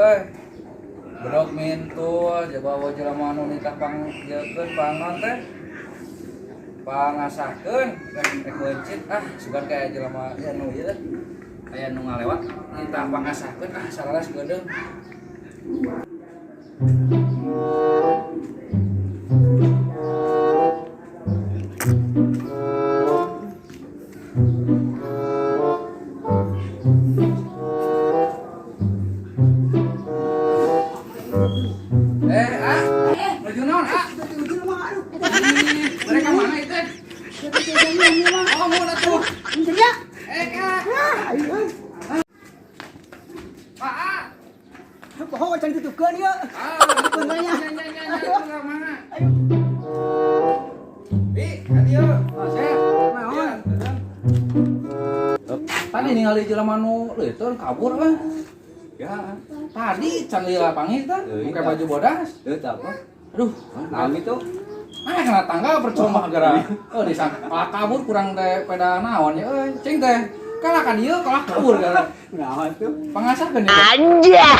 bedog mintul coba jelema anu nitah pangjeukeun pangon teh pangasahkeun rek wencit sugan ka jelema anu ieu teh aya nu ngalewat nitah pangasahkeun salaras geudeung. Menuju naon, Menuju rumah aduh. Mereka mana itu? Oh, mau atuh. Enggak. Kak. Ayo. Pak. Poho can tutupkeun ieu. Benernya. Mana? Ayo. Bi, kan ieu. Sep. Naon? Tadi ningali jelema nu leuteun kabur we. Ya, tadi can lila pangis tah, pakai baju bodas. Itu apa? Aduh, Nami tuh. kena tangga percuma gara. Disangka kalah kabur kurang teh peda naon ya euy. Cing teh kalah ka dieu kalah kabur gara. Naon tuh? Pangasahkeun. Anjay.